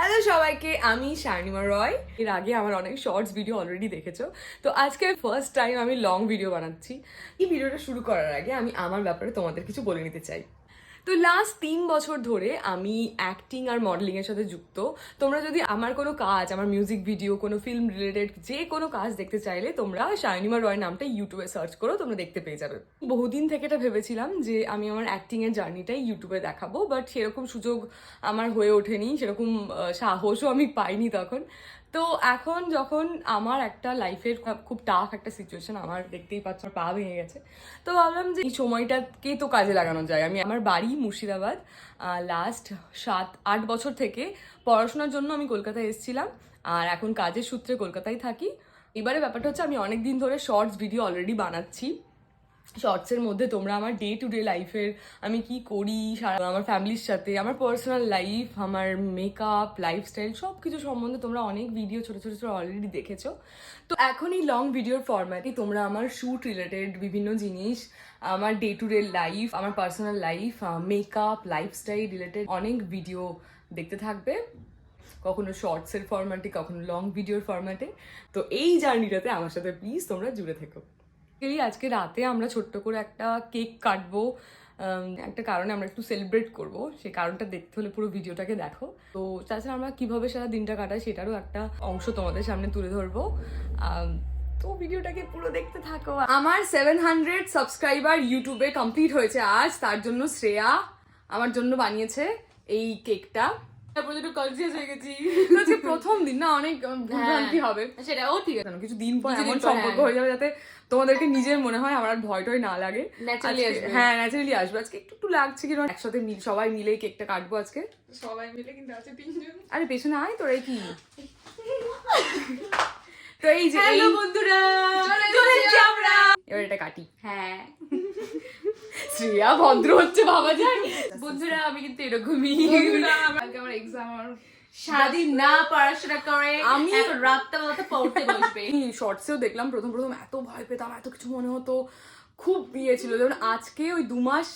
Hello সবাইকে, আমি শাইনিমা রয়। এর আগে আমার অনেক শর্টস ভিডিও অলরেডি দেখেছো। তো আজকে ফার্স্ট টাইম আমি লং ভিডিও বানাচ্ছি। এই ভিডিওটা শুরু করার আগে আমি আমার ব্যাপারে তোমাদের কিছু বলে নিতে চাই। তো লাস্ট 3 বছর ধরে আমি অ্যাক্টিং আর মডেলিংয়ের সাথে যুক্ত। তোমরা যদি আমার কোনো কাজ, আমার মিউজিক ভিডিও, কোনো ফিল্ম রিলেটেড যে কোনো কাজ দেখতে চাইলে তোমরা শাইনিমা রয় নামটা ইউটিউবে সার্চ করো, তোমরা দেখতে পেয়ে যাবে। বহুদিন থেকে এটা ভেবেছিলাম যে আমি আমার অ্যাক্টিংয়ের জার্নিটাই ইউটিউবে দেখাবো, বাট সেরকম সুযোগ আমার হয়ে ওঠেনি, সেরকম সাহসও আমি পাইনি তখন। তো এখন যখন আমার একটা লাইফের খুব টাফ একটা সিচুয়েশন, আমার দেখতেই পাচ্ছ আমার পা ভেঙে গেছে, তো ভাবলাম যে এই সময়টাকে তো কাজে লাগানো যায়। আমি আমার বাড়ি মুর্শিদাবাদ, লাস্ট 7-8 বছর থেকে পড়াশোনার জন্য আমি কলকাতায় এসেছিলাম, আর এখন কাজের সূত্রে কলকাতায় থাকি। এবারে ব্যাপারটা হচ্ছে আমি অনেক দিন ধরে শর্টস ভিডিও অলরেডি বানাচ্ছি। শর্টসের মধ্যে তোমরা আমার ডে টু ডে লাইফের, আমি কি করি সারা, আমার ফ্যামিলির সাথে, আমার পার্সোনাল লাইফ, আমার মেকআপ, লাইফস্টাইল সব কিছু সম্বন্ধে তোমরা অনেক ভিডিও ছোটো ছোটো ছোটো অলরেডি দেখেছো। তো এখন এই লং ভিডিওর ফরম্যাটে তোমরা আমার শ্যুট রিলেটেড বিভিন্ন জিনিস, আমার ডে টু ডে লাইফ, আমার personal life, makeup, lifestyle related অনেক ভিডিও দেখতে থাকবে, কখনো শর্টসের ফরম্যাটে, কখনো লং ভিডিওর ফরম্যাটে। তো এই জার্নিটাতে আমার সাথে প্লিজ তোমরা জুড়ে থেকো। আজকে রাতে আমরা ছোট্ট করে একটা কেক কাটবো, একটা কারণে আমরা একটু সেলিব্রেট করব। সেই কারণটা দেখতে হলে পুরো ভিডিওটাকে দেখো। তো তাছাড়া আমরা কিভাবে সারা দিনটা কাটাই সেটারও একটা অংশ তোমাদের সামনে তুলে ধরবো। তো ভিডিওটাকে পুরো দেখতে থাকো। আমার 700 সাবস্ক্রাইবার ইউটিউবে কমপ্লিট হয়েছে আজ, তার জন্য শ্রেয়া আমার জন্য বানিয়েছে এই কেকটা। প্রথম দিন না, অনেক ভ্রান্তি হবে, সেটাও ঠিক আছে। কিছু দিন পর এমন সম্পর্ক হয়ে যাবে যাতে তোমাদেরকে নিজের মনে হয় আমার আর ভয় টয় না লাগে, হ্যাঁ ন্যাচারালি আসবে। আজকে একটু একটু লাগছে কি একসাথে সবাই মিলে কেকটা কাটবো আজকে, সবাই মিলে। কিন্তু আছে 3 জন। আরে পেছনে আয় তোরাই কি। তো এই যে বন্ধুরা আমরা এবার এটা কাটি। হ্যাঁ, শ্রেয়া ভদ্র হচ্ছে ভাবা যায়। বন্ধুরা আমি কিন্তু এরকমই, আমার এক্সাম, আমার সারাদিন না পড়াশোনা করে আমি এখন রাতটা পড়তে বসবে। শর্টসেও দেখলাম প্রথম এত ভয় পেতাম, এত কিছু মনে হতো, খুব ইয়ে ছিল। যেমন আজকে ওই 2 মাস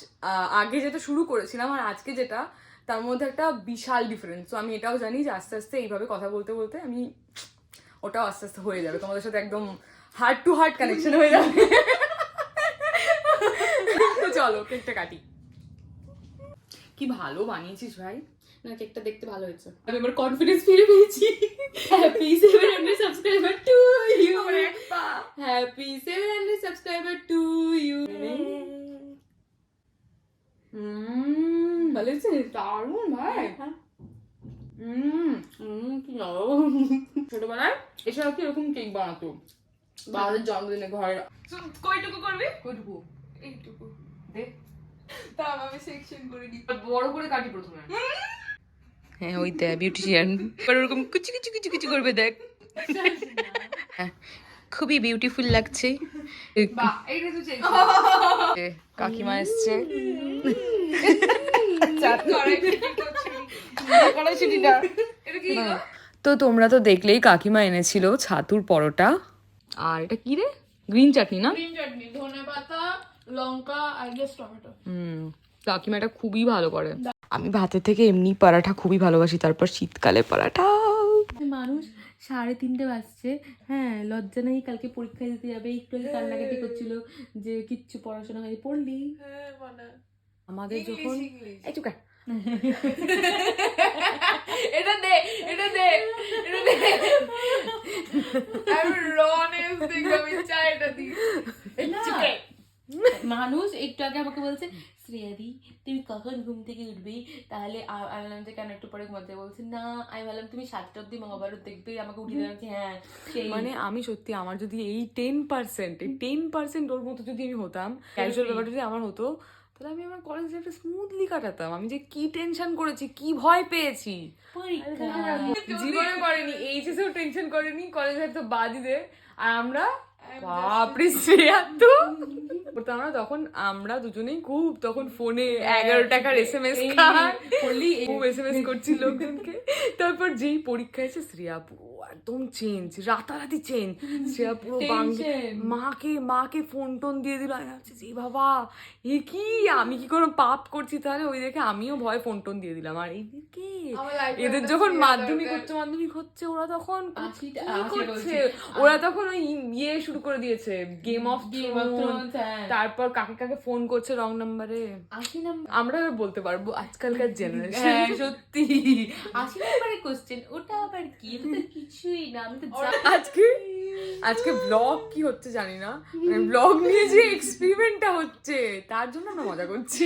আগে যেটা শুরু করেছিলাম আর আজকে যেটা, তার মধ্যে একটা বিশাল ডিফারেন্স। তো আমি এটাও জানি যে আস্তে আস্তে এইভাবে কথা বলতে বলতে আমি ওটাও আস্তে আস্তে হয়ে যাবে, তোমাদের সাথে একদম হার্ট টু হার্ট কানেকশন হয়ে যাবে। তো চলো কেকটা কাটি। কি ভালো বানিয়েছিস ভাই, না কেকটা দেখতে ভালো হয়েছে। আমি এবার কনফিডেন্স ফিরে পেয়েছি। Happy 700 subscriber to you. Happy 700 subscriber to you. ভালো হয়েছে, দারুণ ভাই। কি নরম। ছোটবেলায় এসব কি এরকম কেক বানাতো বাবাদের জন্মদিনে ঘরে। কয়টুকু করবি? কয়টুকু? এইটুকু দে। তা আমি সেকশন করে দিই, বড় করে কাটি প্রথমে। হ্যাঁ ওই দেখ বিউটিশিয়ান ওরকম কুচি কুচি কুচি কুচি করবে, দেখ। হ্যাঁ খুবই বিউটিফুল লাগছে। কাকিমা এসছে। তো তোমরা তো দেখলেই কাকিমা এনেছিল ছাতুর পরোটা, আর এটা কি রে, গ্রিন চাটনি না? গ্রিন চাটনি, ধনেপাতা, লঙ্কা আর টমেটো। কাকিমা এটা খুবই ভালো করে। আমি ভাতের থেকে এমনি পরাঠা খুবই ভালোবাসি, তারপর শীতকালে পরাঠা। মানুষ 3:30 বাজছে, হ্যাঁ লজ্জা নেই, কালকে পরীক্ষা দিতে যাবে, একটু কান্নাকাটি করছিল যে কিচ্ছু পড়াশোনা হয়নি। পড়লি? আমাদের যখন এই চুকা এটা দে, এটা দে, এটা দে। আমি রনেস দেখে আমি চাই এটা দি। মানুষ একটু আগে আমাকে বলছে শ্রেয়াদি তুমি কখন ঘুম থেকে উঠবি, তাহলে আমি বললাম যে কেন একটু পরে ঘুমাতে, বলছে না আমি বললাম তুমি 7টা অব্দি মহাভারত দেখবে, আমাকে উঠিয়ে দেওয়া। হ্যাঁ মানে আমি সত্যি, আমার যদি এই 10% ওর মতো যদি আমি হতাম, ক্যাজুয়াল ব্যাপারটা যদি আমার হতো, তাহলে আমি আমার কলেজ লাইফটা স্মুথলি কাটাতাম। আমি যে কি টেনশন করেছি, কি ভয় পেয়েছি জীবনে করেনি, এইচএসেও টেনশন করেনি, কলেজ লাইফ তো বাদই দে। আর আমরা বাপরে শ্রেয়া তো করতাম না তখন, আমরা দুজনেই খুব তখন ফোনে 11 টাকার SMS খুব SMS করছি লোকজনকে। তারপর যেই পরীক্ষা এসে শ্রেয়া পুরো একদম চেঞ্জ, রাতারাতি চেঞ্জ। শ্রেয়া পুরো বাংলা মাকে ফোন টোন দিয়ে দিল। আমি ভাবছি যে বাবা এ কি, আমি কি কোনো পাপ করছি তাহলে? ওই দেখে আমিও ভয় ফোন টোন দিয়ে দিলাম। আর এইদিকে এদের যখন মাধ্যমিক হচ্ছে ওরা তখন কি করছে, ওরা তখন ওই ইয়ে শুরু করে দিয়েছে, গেম অফ থ্রোনস, তারপর কাকে কাকে ফোন করছে রং নাম্বারে। আমরা বলতে পারবো আজকালকার জেনারেশন। সত্যি 80 নম্বরের কোশ্চেন, ওটা আবার কি? এটা তো কিছুই না। আমি তো আজকে ব্লগ কি হচ্ছে জানি না, ব্লগ নিয়ে যে এক্সপেরিমেন্টটা হচ্ছে তার জন্য আমরা মজা করছি।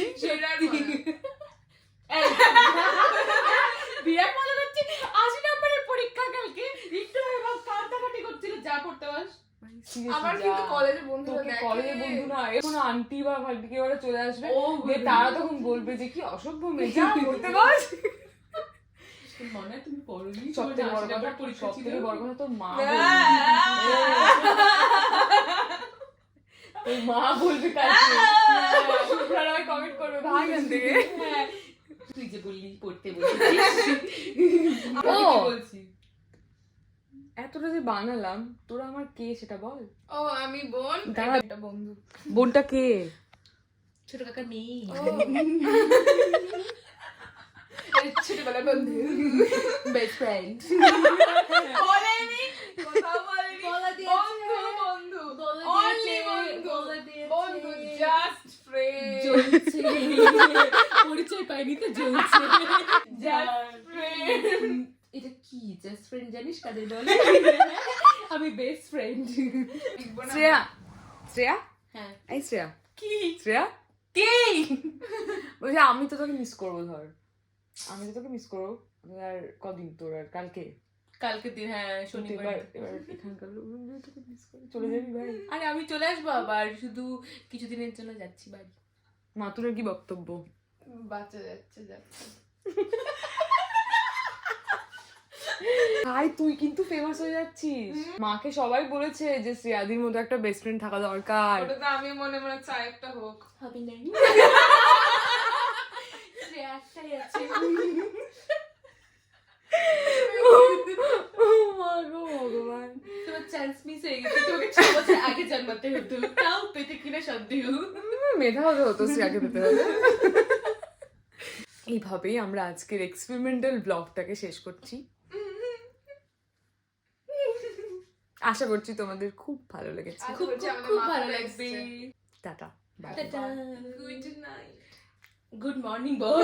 বিরাট মজা করছি। 80 নম্বরের পরীক্ষা কালকে, একটু কান্নাকাটি করছিল। যা করতে পাস। আমার কিন্তু কলেজে বন্ধু না, এখন আন্টি বা ভাগ্যকে ওরা চলে আসবে, তারা তখন বলবে যে কি অসভ্য মেয়ে, যা করতে পাস। মনে তুমি পড়োনি? সবথেকে বড় কথা তো মা বলবে কালকে, কমেন্ট করবে ভাই এখান থেকে। তুই যে বললি পড়তে বলছি, এতটা যে বানালাম, তোরা আমার কে সেটা বল। ও আমি বোন, দাঁড়া, এটা বন্ধু। বোনটা কে? ছোট কাকা মেয়ে। ছোটবেলা বন্ধু, বেস্ট ফ্রেন্ড। বলেনি, কোথাও বলেনি। বন্ধু, only বন্ধু, just friend, পরিচয় পাইনি তো জ্বলছে। just friend। এটা কি জাস্ট ফ্রেন্ড জানিস কাদের বলে? আমি বেস্ট ফ্রেন্ড। শ্রেয়া, শ্রেয়া, হ্যাঁ এই শ্রেয়া, কি শ্রেয়া কে? বলছি আমি তো তোকে মিস করবো, ধর আমি তো তোকে মিস করবো। আর কদিন তোর, আর কালকে কালকে দিন, হ্যাঁ শনিবার। এবার এখানকার তোকে মিস করে চলে যাবি ভাই। আরে আমি চলে আসবো আবার, শুধু কিছুদিনের জন্য যাচ্ছি বাড়ি। মাতুরের কি বক্তব্য? বাচ্চা যাচ্ছে। ভাই তুই কিন্তু ফেমাস হয়ে যাচ্ছিস। মাকে সবাই বলেছে যে শ্রেয়াদির মতো একটা বেস্ট ফ্রেন্ড থাকা দরকার। ওটা তো আমি মনে মনে চাই একটা হোক। হবে না। শ্রেয়া একটাই আছে। ও মা গো ভগবান, তোমার চান্স মিস হয়ে গেছে। তোমাকে 6 বছর আগে জন্মাতে হতো, তাও পেতে কিনা সন্দেহ। মেধা হতে হতো শ্রেয়াকে পেতে হলে। এইভাবেই আমরা আজকের এক্সপেরিমেন্টাল ব্লগটাকে শেষ করছি। আশা করছি তোমাদের খুব ভালো লেগেছে। খুব খুব ভালো লাগবে। Tata, bye. Good night, good morning বল।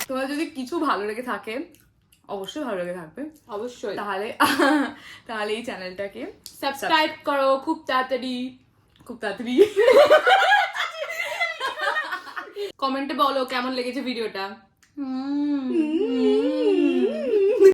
তোমার যদি কিছু ভালো লেগে থাকে, অবশ্যই ভালো লেগে থাকবে, অবশ্যই তাহলে এই চ্যানেলটাকে সাবস্ক্রাইব করো খুব তাড়াতাড়ি। কমেন্টে বলো কেমন লেগেছে ভিডিওটা।